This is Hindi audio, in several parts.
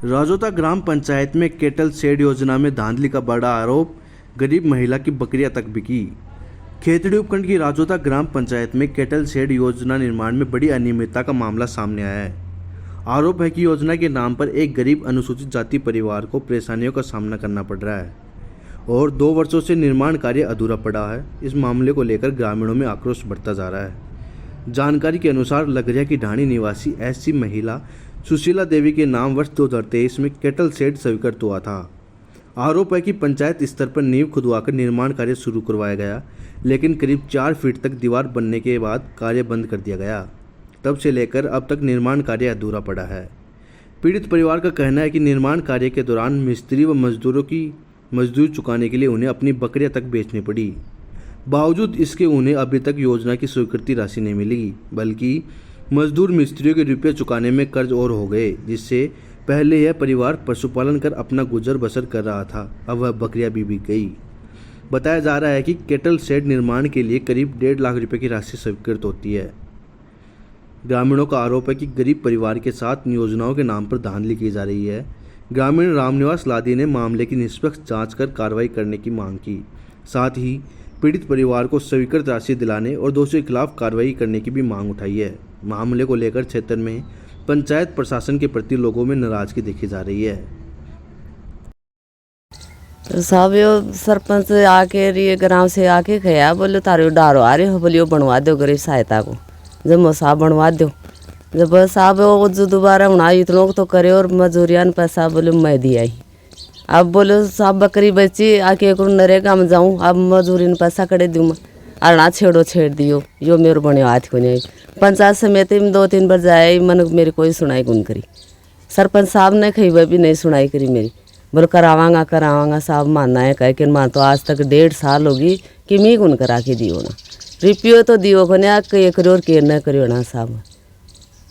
राजोता ग्राम पंचायत में केटल शेड योजना में धांधली का बड़ा आरोप, गरीब महिला की बकरियां तक बिकी। खेतड़ी उपखंड की राजोता ग्राम पंचायत में केटल शेड योजना निर्माण में बड़ी अनियमितता का मामला सामने आया है। आरोप है कि योजना के नाम पर एक गरीब अनुसूचित जाति परिवार को परेशानियों का सामना करना पड़ रहा है और 2 वर्षों से निर्माण कार्य अधूरा पड़ा है। इस मामले को लेकर ग्रामीणों में आक्रोश बढ़ता जा रहा है। जानकारी के अनुसार लगरिया की ढाणी निवासी एससी महिला सुशीला देवी के नाम वर्ष 2023 में केटल शेड स्वीकृत हुआ था। आरोप है कि पंचायत स्तर पर नींव खुदवाकर निर्माण कार्य शुरू करवाया गया, लेकिन करीब 4 फीट तक दीवार बनने के बाद कार्य बंद कर दिया गया। तब से लेकर अब तक निर्माण कार्य अधूरा पड़ा है। पीड़ित परिवार का कहना है कि निर्माण कार्य के दौरान मिस्त्री व मजदूरों की मजदूरी चुकाने के लिए उन्हें अपनी बकरियां तक बेचनी पड़ी। बावजूद इसके उन्हें अभी तक योजना की स्वीकृति राशि नहीं मिली, बल्कि मजदूर मिस्त्रियों के रुपये चुकाने में कर्ज और हो गए, जिससे पहले यह परिवार पशुपालन कर अपना गुजर बसर कर रहा था। अब वह बकरियां भी बिक गई। बताया जा रहा है कि केटल शेड निर्माण के लिए करीब 1.5 लाख रुपए की राशि स्वीकृत होती है। ग्रामीणों का आरोप है कि गरीब परिवार के साथ योजनाओं के नाम पर धांधली की जा रही है। ग्रामीण रामनिवास लादी ने मामले की निष्पक्ष जांच कर कार्रवाई करने की मांग की। साथ ही पीड़ित परिवार को स्वीकृत राशि दिलाने और दोषियों के खिलाफ कार्रवाई करने की भी मांग उठाई है। मामले को लेकर क्षेत्र में पंचायत प्रशासन के प्रति लोगों में नाराजगी देखी जा रही है। तो साहब यो सरपंच आके ये ग्राम से आके कहा, बोले तारो डारो आ रहे हो, बोले बनवा दो गरीब सहायता को। जब मैं साहब बनवा दो, जब साहब वो जो दोबारा बना इतनों तो करे और मजूरियान पैसा बोले मैं दिया ही। अब बोले साहब बकरी बची आके नरेगा में जाऊँ, अब मजूरी ने पैसा करे दूँ मैं, अरना छेड़ो छेड़ दियो, यो मेरे बने हाथ को नहीं। पंचायत समिति में 2-3 बार जाए, मन मेरी कोई सुनाई गुन करी। सरपंच साहब ने कही वह भी नहीं सुनाई करी मेरी। बोले करावांगा साहब मानना है, कह के मान तो आज तक 1.5 साल होगी कि मी गुन करा के दियो ना, रिपियो तो दियो को ना के करो और के न करियो ना साहब।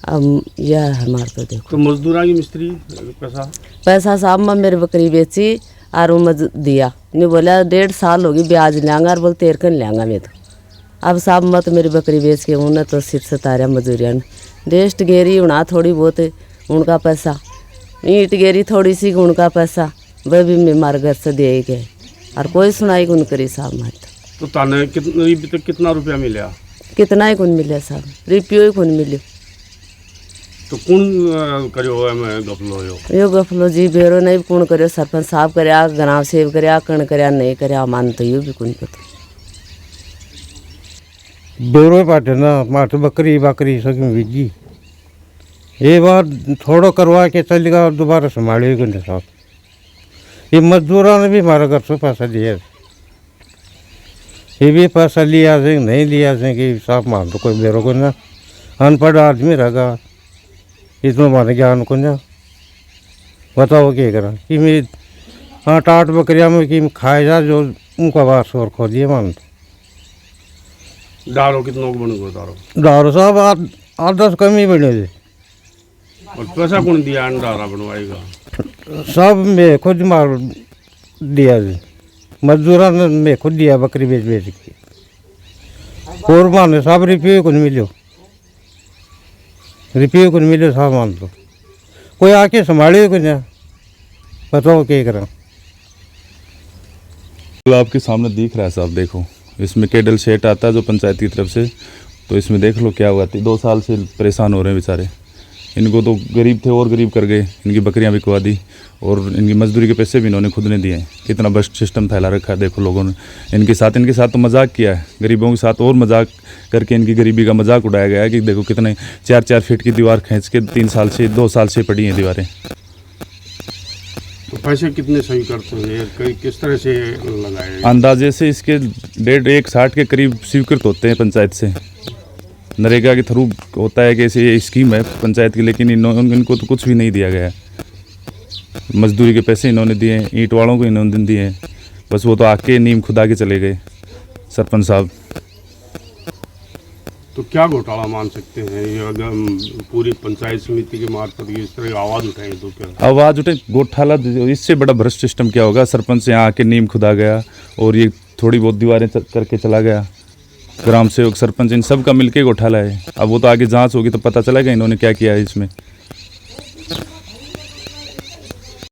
अब यह हमार तो देखो तो मजदूरा की मिस्त्री पैसा साहब मैं मेरी बकरी बेची और वो दिया नहीं, बोला 1.5 साल होगी ब्याज लेंगा और बोल 13 लेंगा मैं तो। अब साहब मत मेरी बकरी बेच के उन्हें तो सिर सतारा मजूरिया ने डेस्ट गेरी उड़ा थोड़ी बहुत उनका पैसा, ईंट गेरी थोड़ी सी उनका पैसा, वह भी मैं मारे घर से दे गए और कोई सुनाई गुन करी साहब मत। तो ताने कितना रुपया मिला? कितना ही गुन मिले साहब, रुपयो ही गुन मिले। तो कौन करो मैं गफलो यो गफलो जी बेरो नहीं कौन करो, सरपंच साहब करया, ग्राम सेव करया, कण करया नहीं करया, मान तो यो भी कौन पता। बेरो पाटे ना मार बकरी सकी बीजी ये बार थोड़ा करवा के चलेगा और दोबारा संभालेगा नहीं साहब। ये मजदूरों ने भी हमारे घर से पैसा दिया, ये भी पैसा लिया से नहीं लिया से कि साहब मान तो कोई बेरो को ना अनपढ़ आदमी रहेगा, इतना माने ज्ञान को ना बताओ क्या करा कि मेरी 8 बकरियाँ में कि खाए जा जो उनका वास और खो दिए मान। डारो कितना बन डारो साहब 8-10 कम ही बने थे। और पैसा कौन दिया डारा बनवाएगा? सब मैं खुद मार दिया, मजदूरा ने मैं खुद दिया बकरी बेच के। और माने साहब रुपये को नहीं मिलो साहब मान लो, कोई आके संभाले को ना बताओ क्या करा। तो आपके सामने दिख रहा है साहब, देखो इसमें केटल शेड आता है जो पंचायत की तरफ से, तो इसमें देख लो क्या हुआ थी। 2 साल से परेशान हो रहे हैं बेचारे, इनको तो गरीब थे और गरीब कर गए, इनकी बकरियां बिकवा दी और इनकी मजदूरी के पैसे भी इन्होंने खुद ने दिए हैं। कितना भ्रष्ट सिस्टम फैला रखा है देखो लोगों ने। इनके साथ तो मजाक किया है, गरीबों के साथ और मजाक करके इनकी गरीबी का मजाक उड़ाया गया है कि देखो कितने 4-4 फीट की दीवार खींच के 2 साल से पड़ी हैं दीवारें। तो पैसे कितने सही करते हैं, किस तरह से लगाए? अंदाजे से इसके 1.60 के करीब स्वीकृत होते हैं पंचायत से। नरेगा के थ्रू होता है कि ऐसे ये स्कीम है पंचायत की, लेकिन इनको तो कुछ भी नहीं दिया गया। मजदूरी के पैसे इन्होंने दिए हैं, ईंट वालों को इन्होंने दिए हैं, बस वो तो आके नीम खुदा के चले गए सरपंच साहब। तो क्या घोटाला मान सकते हैं ये अगर पूरी पंचायत समिति के मार्फत इस तरह आवाज़ उठाएं तो क्या आवाज़ उठे? घोटाला इससे बड़ा भ्रष्ट सिस्टम क्या होगा? सरपंच यहाँ आके नीम खुदा गया और ये थोड़ी बहुत दीवारें करके चला गया। ग्राम सेवक, सरपंच, इन सब का मिलके घोटाला है। अब वो तो आगे जांच होगी तो पता चलेगा इन्होंने क्या किया है इसमें।